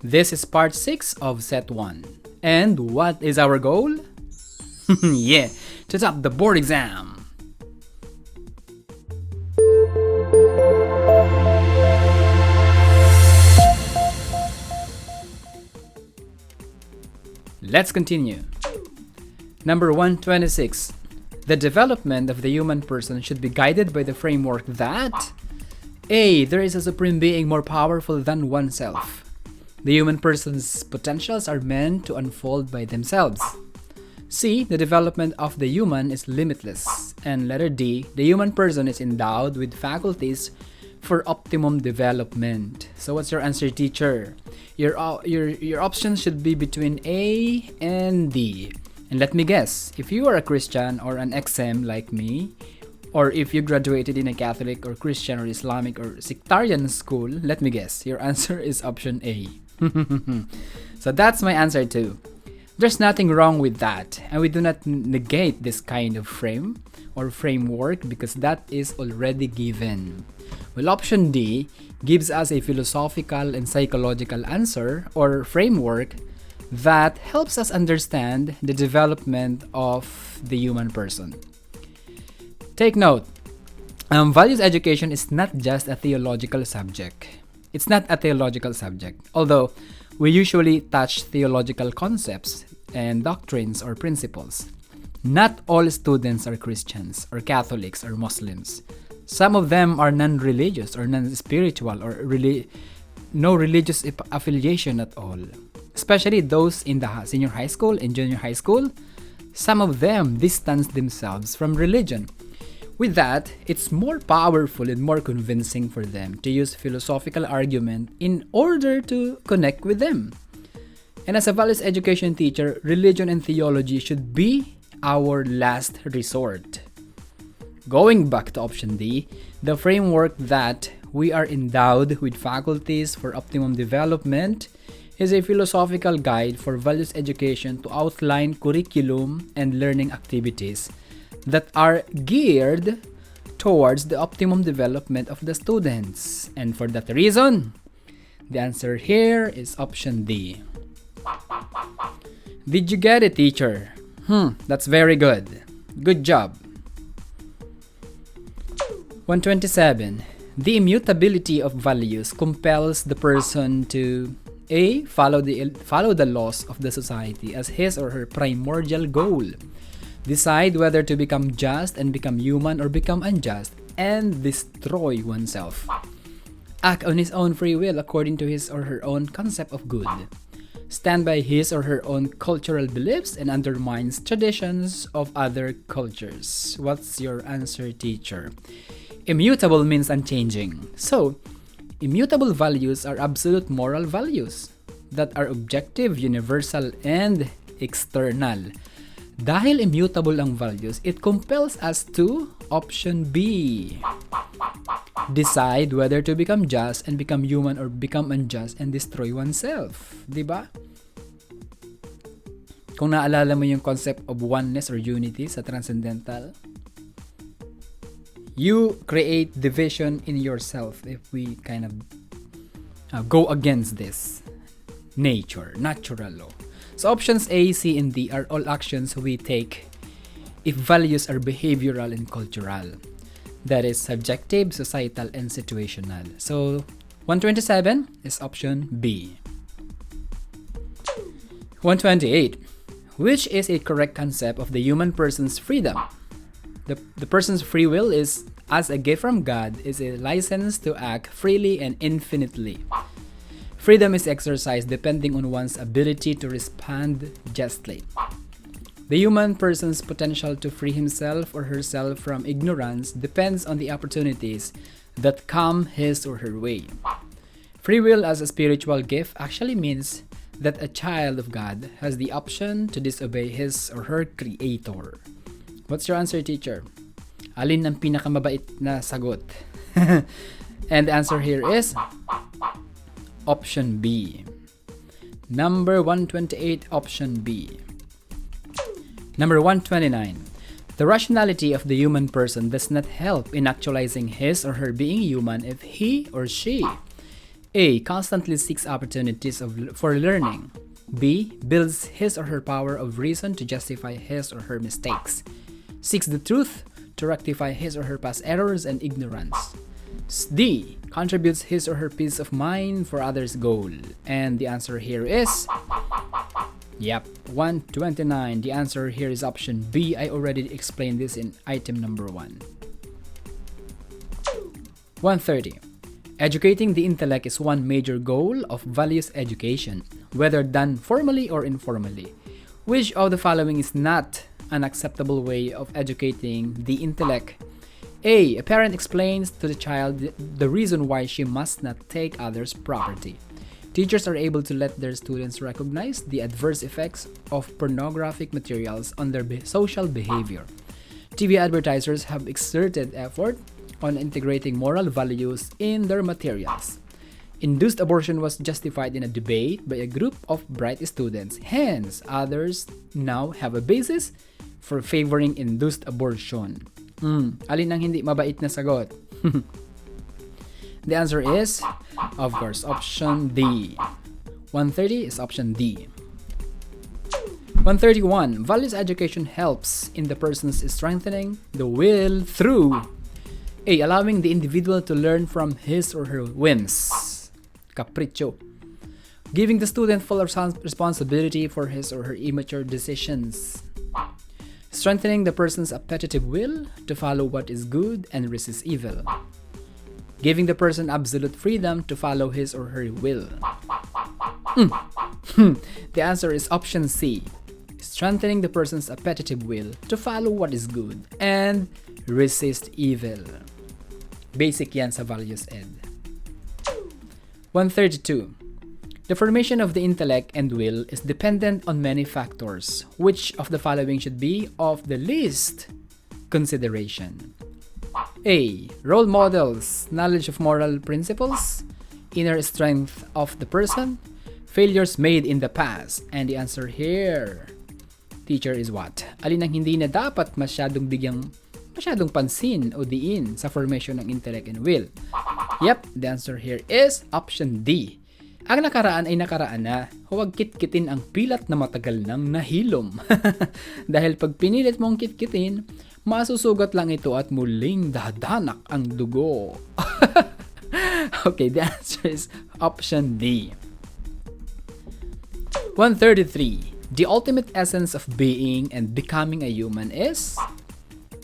This is part 6 of set 1. And what is our goal? Yeah, to top the board exam. Let's continue. Number 126. The development of the human person should be guided by the framework that A. There is a supreme being more powerful than oneself. The human person's potentials are meant to unfold by themselves. C. The development of the human is limitless. And letter D. The human person is endowed with faculties for optimum development. So what's your answer, teacher? Your options should be between A and D. And let me guess, if you are a Christian or an XM like me, or if you graduated in a Catholic or Christian or Islamic or sectarian school, let me guess, your answer is option A. So that's my answer too. There's nothing wrong with that, and we do not negate this kind of frame or framework because that is already given. Well, option D gives us a philosophical and psychological answer or framework that helps us understand the development of the human person. Take note, values education is not just a theological subject. It's not a theological subject, although we usually touch theological concepts and doctrines or principles. Not all students are Christians or Catholics or Muslims. Some of them are non-religious or non-spiritual or no religious affiliation at all. Especially those in the senior high school and junior high school, some of them distance themselves from religion. With that, it's more powerful and more convincing for them to use philosophical argument in order to connect with them. And as a values education teacher, religion and theology should be our last resort. Going back to option D, the framework that we are endowed with faculties for optimum development is a philosophical guide for values education to outline curriculum and learning activities that are geared towards the optimum development of the students. And for that reason, the answer here is option D. Did you get it, teacher? That's very good. Good job. 127. The immutability of values compels the person to A. Follow the laws of the society as his or her primordial goal. Decide whether to become just and become human or become unjust and destroy oneself. Act on his own free will according to his or her own concept of good. Stand by his or her own cultural beliefs and undermines traditions of other cultures. What's your answer, teacher? Immutable means unchanging. So, immutable values are absolute moral values that are objective, universal, and external. Dahil immutable ang values, it compels us to option B. Decide whether to become just and become human or become unjust and destroy oneself. Diba? Kung naalala mo yung concept of oneness or unity sa transcendental, you create division in yourself if we kind of go against this natural law. So options A, C, and D are all actions we take if values are behavioral and cultural. That is subjective, societal, and situational. So 127 is option B. 128. Which is a correct concept of the human person's freedom? The person's free will is, as a gift from God, is a license to act freely and infinitely. Freedom is exercised depending on one's ability to respond justly. The human person's potential to free himself or herself from ignorance depends on the opportunities that come his or her way. Free will as a spiritual gift actually means that a child of God has the option to disobey his or her creator. What's your answer, teacher? Alin ang pinakamabait na sagot? And the answer here is option B. Number 128, option B. Number 129. The rationality of the human person does not help in actualizing his or her being human if he or she A. Constantly seeks opportunities for learning. B. Builds his or her power of reason to justify his or her mistakes. Seeks the truth to rectify his or her past errors and ignorance. D. Contributes his or her peace of mind for others' goal. And the answer here is... Yep, 129. The answer here is option B. I already explained this in item number 1. 130. Educating the intellect is one major goal of values education, whether done formally or informally. Which of the following is not an acceptable way of educating the intellect? A. A parent explains to the child the reason why she must not take others' property. Teachers are able to let their students recognize the adverse effects of pornographic materials on their social behavior. TV advertisers have exerted effort on integrating moral values in their materials. Induced abortion was justified in a debate by a group of bright students. Hence, others now have a basis for favoring induced abortion. Alin ang hindi mabait na sagot? The answer is, of course, option D. 130 is option D. 131. Values education helps in the person's strengthening the will through A. Allowing the individual to learn from his or her whims, capricho. Giving the student full responsibility for his or her immature decisions. Strengthening the person's appetitive will to follow what is good and resist evil. Giving the person absolute freedom to follow his or her will. The answer is option C. Strengthening the person's appetitive will to follow what is good and resist evil. Basic yan sa Values Ed. 132. The formation of the intellect and will is dependent on many factors. Which of the following should be of the least consideration? A. Role models, knowledge of moral principles, inner strength of the person, failures made in the past. And the answer here, teacher, is what? Alin ang hindi na dapat masyadong pansin o diin sa formation ng intellect and will? Yep, the answer here is option D. Ang nakaraan ay nakaraan na. Huwag kitkitin ang pilat na matagal nang nahilom. Dahil pag pinilit mong kitkitin, masusugat lang ito at muling dadanak ang dugo. Okay, the answer is option D. 133. The ultimate essence of being and becoming a human is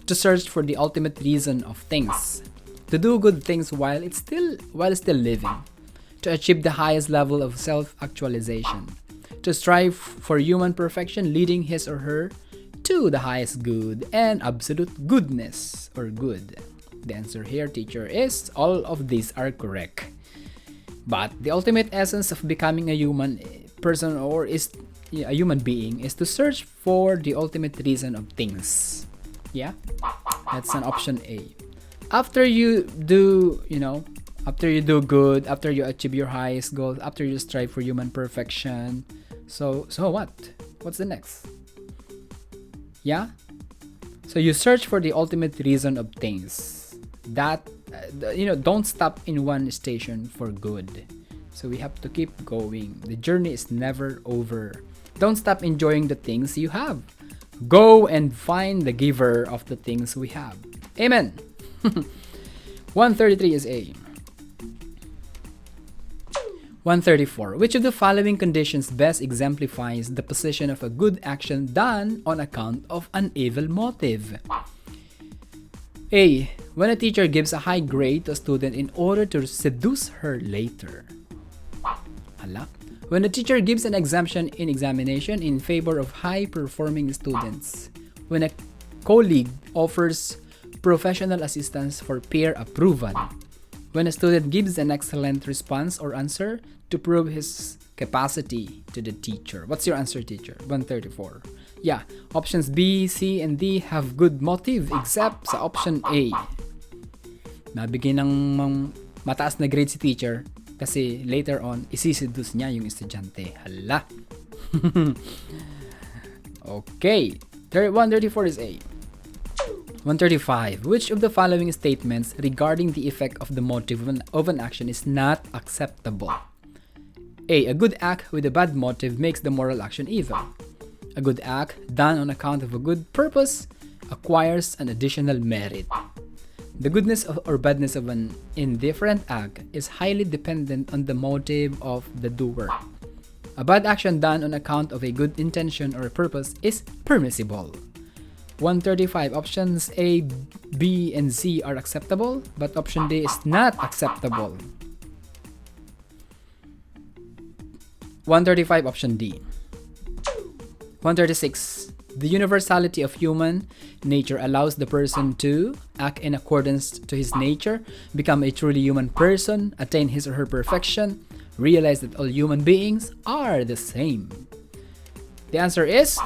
to search for the ultimate reason of things, to do good things while still living, to achieve the highest level of self-actualization, to strive for human perfection, leading his or her to the highest good and absolute goodness or good. The answer here, teacher, is all of these are correct. But the ultimate essence of becoming a human person or is a human being is to search for the ultimate reason of things. Yeah, that's an option A. After you do good, after you achieve your highest goals, after you strive for human perfection, so what? What's the next? Yeah? So you search for the ultimate reason of things. That, don't stop in one station for good. So we have to keep going. The journey is never over. Don't stop enjoying the things you have. Go and find the giver of the things we have. Amen. 133 is A. 134. Which of the following conditions best exemplifies the position of a good action done on account of an evil motive? A. When a teacher gives a high grade to a student in order to seduce her later. Hala. When a teacher gives an exemption in examination in favor of high-performing students. When a colleague offers professional assistance for peer approval. When a student gives an excellent response or answer to prove his capacity to the teacher. What's your answer, teacher? 134. Yeah, options B, C, and D have good motive except sa option A. Nabigyan ng mataas na grade si teacher kasi later on, isiseduce niya yung estudyante. Hala. Okay. 134 is A. 135. Which of the following statements regarding the effect of the motive of an action is not acceptable? A. A good act with a bad motive makes the moral action evil. A good act done on account of a good purpose acquires an additional merit. The goodness or badness of an indifferent act is highly dependent on the motive of the doer. A bad action done on account of a good intention or purpose is permissible. 135. Options A, B, and C are acceptable, but option D is not acceptable. 135. Option D. 136. The universality of human nature allows the person to act in accordance to his nature, become a truly human person, attain his or her perfection, realize that all human beings are the same. The answer is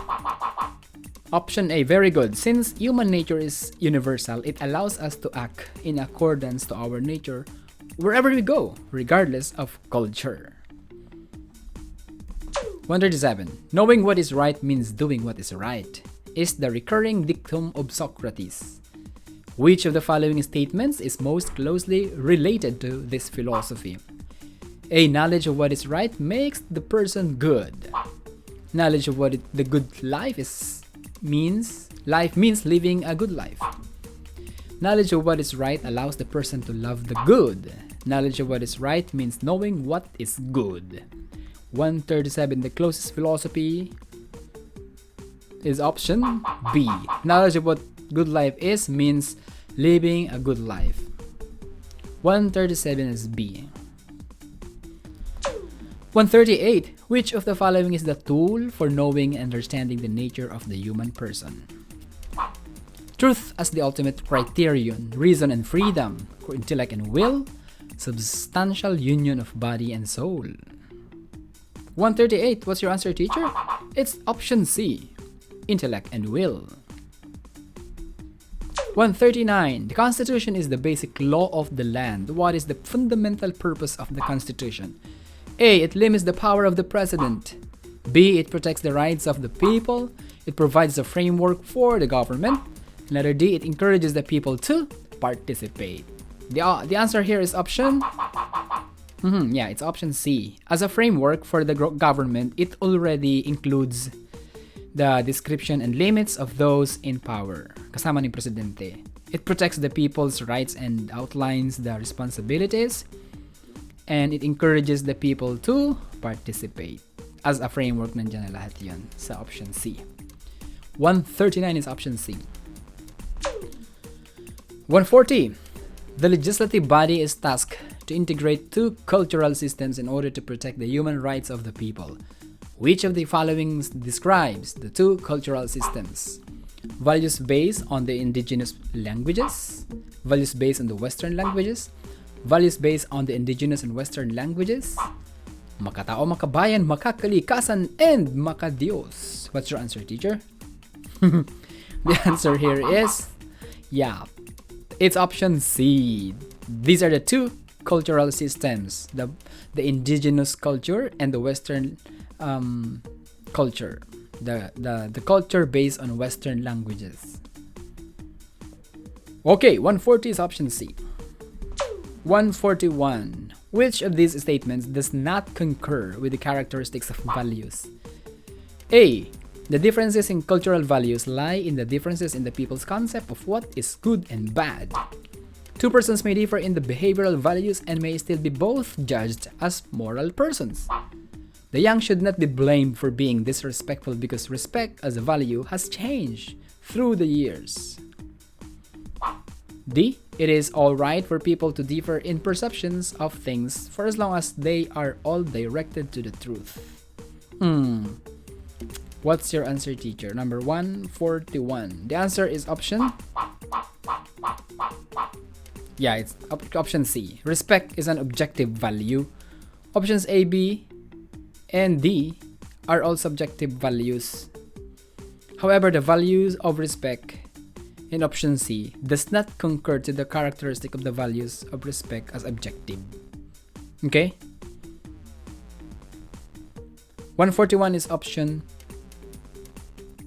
option A. Very good. Since human nature is universal, it allows us to act in accordance to our nature wherever we go, regardless of culture. 137. Knowing what is right means doing what is right is the recurring dictum of Socrates. Which of the following statements is most closely related to this philosophy? A. Knowledge of what is right makes the person good. Knowledge of what the good life means living a good life. Knowledge of what is right allows the person to love the good. Knowledge of what is right means knowing what is good. 137. The closest philosophy is option B. Knowledge of what good life is means living a good life. 137 is B. 138. Which of the following is the tool for knowing and understanding the nature of the human person? Truth as the ultimate criterion, reason and freedom, intellect and will, substantial union of body and soul. 138. What's your answer, teacher? It's option C. Intellect and will. 139. The Constitution is the basic law of the land. What is the fundamental purpose of the Constitution? A. It limits the power of the president. B. It protects the rights of the people. It provides a framework for the government. Letter D. It encourages the people to participate. The answer here is option... Yeah, it's option C. As a framework for the government, it already includes the description and limits of those in power. Kasama ni presidente. It protects the people's rights and outlines the responsibilities. And it encourages the people to participate. As a framework, nandiyan na lahat yun sa option C. 139 is option C. 140. The legislative body is tasked to integrate two cultural systems in order to protect the human rights of the people. Which of the following describes the two cultural systems? Values based on the indigenous languages, values based on the Western languages, values based on the indigenous and Western languages, makatao, makabayan, makakalikasan, and makadiyos. What's your answer, teacher? The answer here is, it's option C. These are the two cultural systems, the indigenous culture and the Western culture, the culture based on Western languages. Okay, 140 is option C. 141. Which of these statements does not concur with the characteristics of values? A. The differences in cultural values lie in the differences in the people's concept of what is good and bad. Two persons may differ in the behavioral values and may still be both judged as moral persons. The young should not be blamed for being disrespectful because respect as a value has changed through the years. D. It is alright for people to differ in perceptions of things for as long as they are all directed to the truth. What's your answer, teacher? Number 141. The answer is option... it's option C. Respect is an objective value. Options A, B, and D are all subjective values. However, the values of respect in option C does not concur to the characteristic of the values of respect as objective. Okay? 141 is option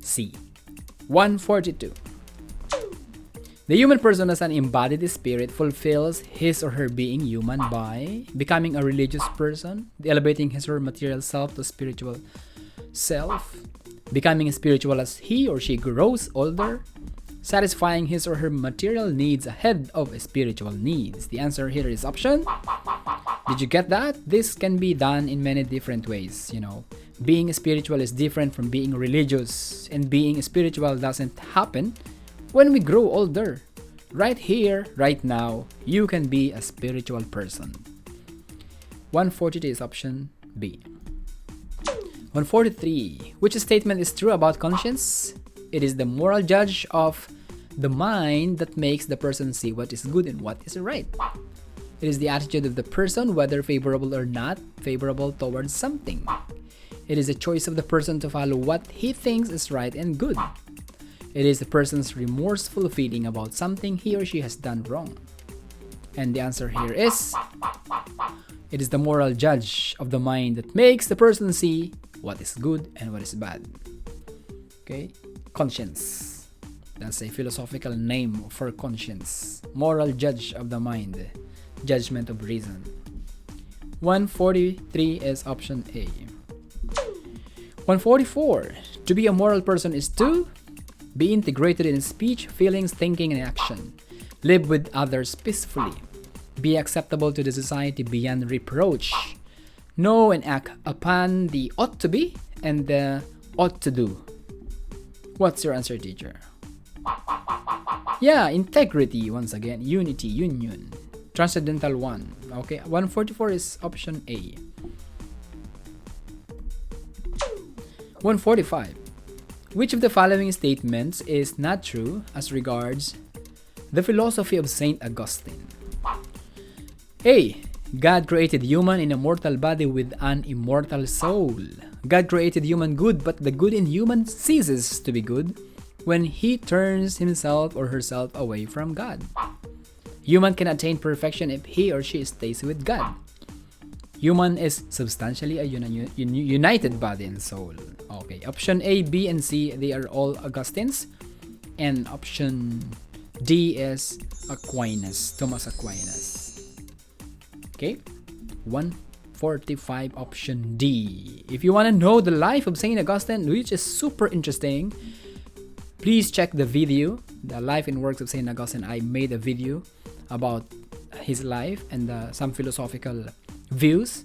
C. 142. The human person as an embodied spirit fulfills his or her being human by becoming a religious person, elevating his or her material self to spiritual self, becoming spiritual as he or she grows older, satisfying his or her material needs ahead of spiritual needs. The answer here is option. Did you get that? This can be done in many different ways, Being spiritual is different from being religious, and being spiritual doesn't happen when we grow older. Right here, right now, you can be a spiritual person. 142 is option B. 143. Which statement is true about conscience? It is the moral judge of the mind that makes the person see what is good and what is right. It is the attitude of the person, whether favorable or not favorable towards something. It is the choice of the person to follow what he thinks is right and good. It is the person's remorseful feeling about something he or she has done wrong. And the answer here is, it is the moral judge of the mind that makes the person see what is good and what is bad. Okay? Conscience. That's a philosophical name for conscience. Moral judge of the mind. Judgment of reason. 143 is option A. 144. To be a moral person is to be integrated in speech, feelings, thinking, and action. Live with others peacefully. Be acceptable to the society beyond reproach. Know and act upon the ought to be and the ought to do. What's your answer, teacher? Yeah, integrity once again. Unity, union. Transcendental one. Okay, 144 is option A. 145. Which of the following statements is not true as regards the philosophy of Saint Augustine? A. God created human in a mortal body with an immortal soul. God created human good, but the good in human ceases to be good when he turns himself or herself away from God. Human can attain perfection if he or she stays with God. Human is substantially a united body and soul. Okay, option A, B, and C, they are all Augustines. And option D is Aquinas, Thomas Aquinas. Okay, 145 option D. If you want to know the life of Saint Augustine, which is super interesting, please check the video, The Life and Works of Saint Augustine. I made a video about his life and some philosophical views.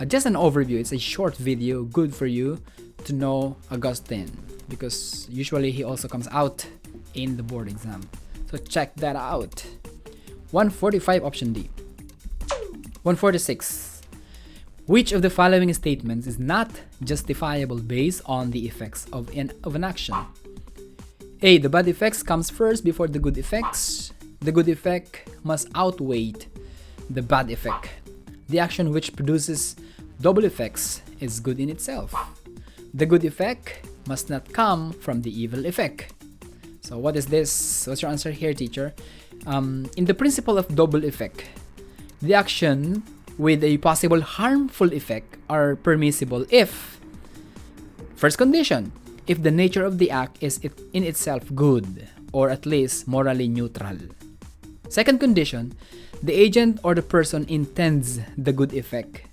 Just an overview. It's a short video, good for you to know Augustine, because usually he also comes out in the board exam. So check that out. 145 option D. 146. Which of the following statements is not justifiable based on the effects of an action? A. The bad effects comes first before the good effects. The good effect must outweigh the bad effect. The action which produces double effects is good in itself. The good effect must not come from the evil effect. So what is this? What's your answer here, teacher? In the principle of double effect, the action with a possible harmful effect are permissible if, first condition, if the nature of the act is in itself good, or at least morally neutral. Second condition, the agent or the person intends the good effect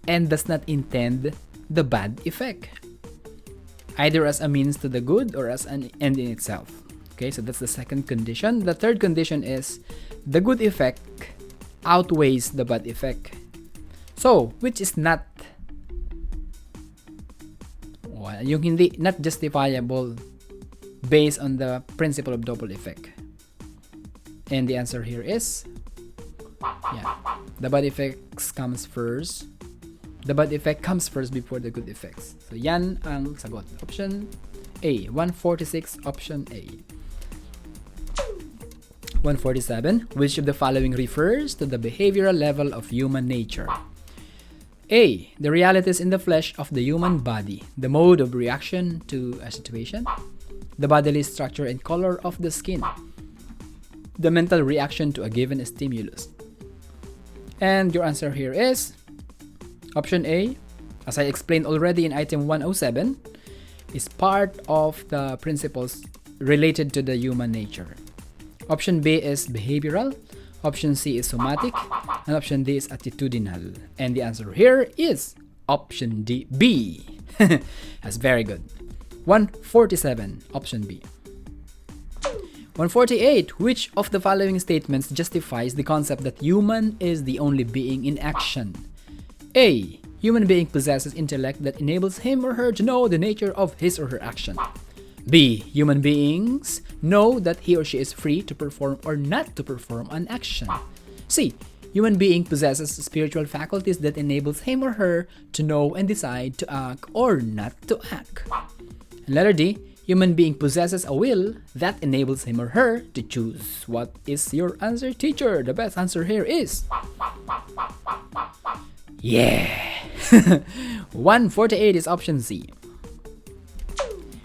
and does not intend the bad effect, either as a means to the good or as an end in itself. Okay, so that's the second condition. The third condition is the good effect outweighs the bad effect. So, which is not yung hindi not justifiable based on the principle of double effect. And the answer here is the bad effects comes first. The bad effect comes first before the good effects. So yan ang sagot. Option A, 146 option A. 147. Which of the following refers to the behavioral level of human nature? A. The realities in the flesh of the human body, the mode of reaction to a situation, the bodily structure and color of the skin, the mental reaction to a given stimulus. And your answer here is option A, as I explained already in item 107, is part of the principles related to the human nature. Option B is behavioral. Option C is somatic. And option D is attitudinal. And the answer here is option D, B. That's very good. 147, option B. 148, which of the following statements justifies the concept that human is the only being in action? A. Human being possesses intellect that enables him or her to know the nature of his or her action. B. Human beings know that he or she is free to perform or not to perform an action. C. Human being possesses spiritual faculties that enables him or her to know and decide to act or not to act. And letter D. Human being possesses a will that enables him or her to choose. What is your answer, teacher? The best answer here is... yeah! 148 is option C.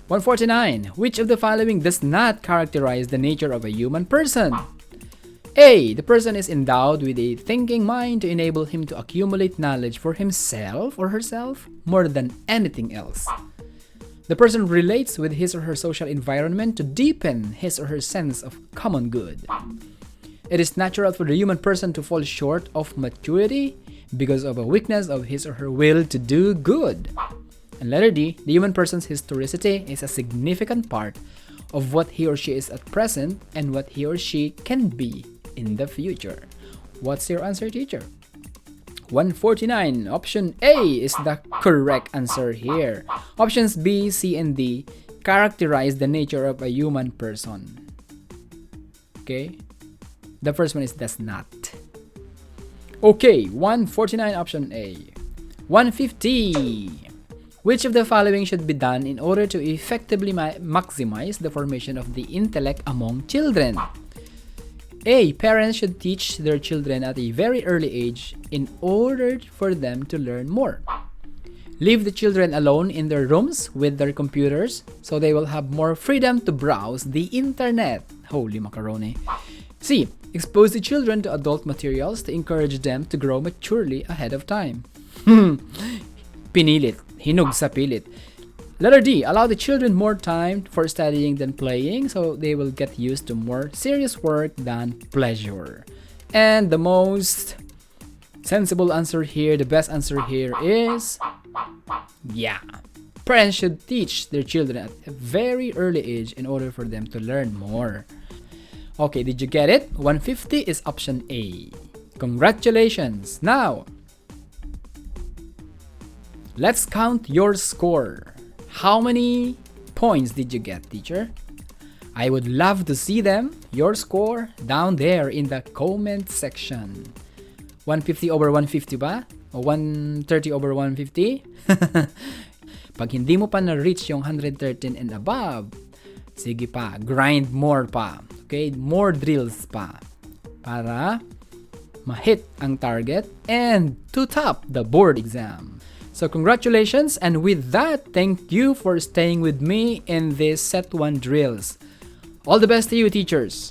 149. Which of the following does not characterize the nature of a human person? A. The person is endowed with a thinking mind to enable him to accumulate knowledge for himself or herself more than anything else. The person relates with his or her social environment to deepen his or her sense of common good. It is natural for the human person to fall short of maturity because of a weakness of his or her will to do good. And letter D, the human person's historicity is a significant part of what he or she is at present and what he or she can be in the future. What's your answer, teacher? 149. Option A is the correct answer here. Options B, C, and D characterize the nature of a human person. Okay? The first one is does not. Okay, 149, option A. 150. Which of the following should be done in order to effectively maximize the formation of the intellect among children? A. Parents should teach their children at a very early age in order for them to learn more. Leave the children alone in their rooms with their computers so they will have more freedom to browse the internet. Holy macaroni. C. Expose the children to adult materials to encourage them to grow maturely ahead of time. Pinilit. Hinug sa pilit. Letter D. Allow the children more time for studying than playing so they will get used to more serious work than pleasure. And the most sensible answer here, the best answer here is... yeah. Parents should teach their children at a very early age in order for them to learn more. Okay, did you get it? 150 is option A. Congratulations! Now, let's count your score. How many points did you get, teacher? I would love to see them, your score, down there in the comment section. 150 over 150 ba? O 130 over 150? Pag hindi mo pa na-reach yung 113 and above, sige pa, grind more pa. Okay? More drills pa. Para ma-hit ang target and to top the board exam. So congratulations, and with that, thank you for staying with me in this set 1 drills. All the best to you, teachers!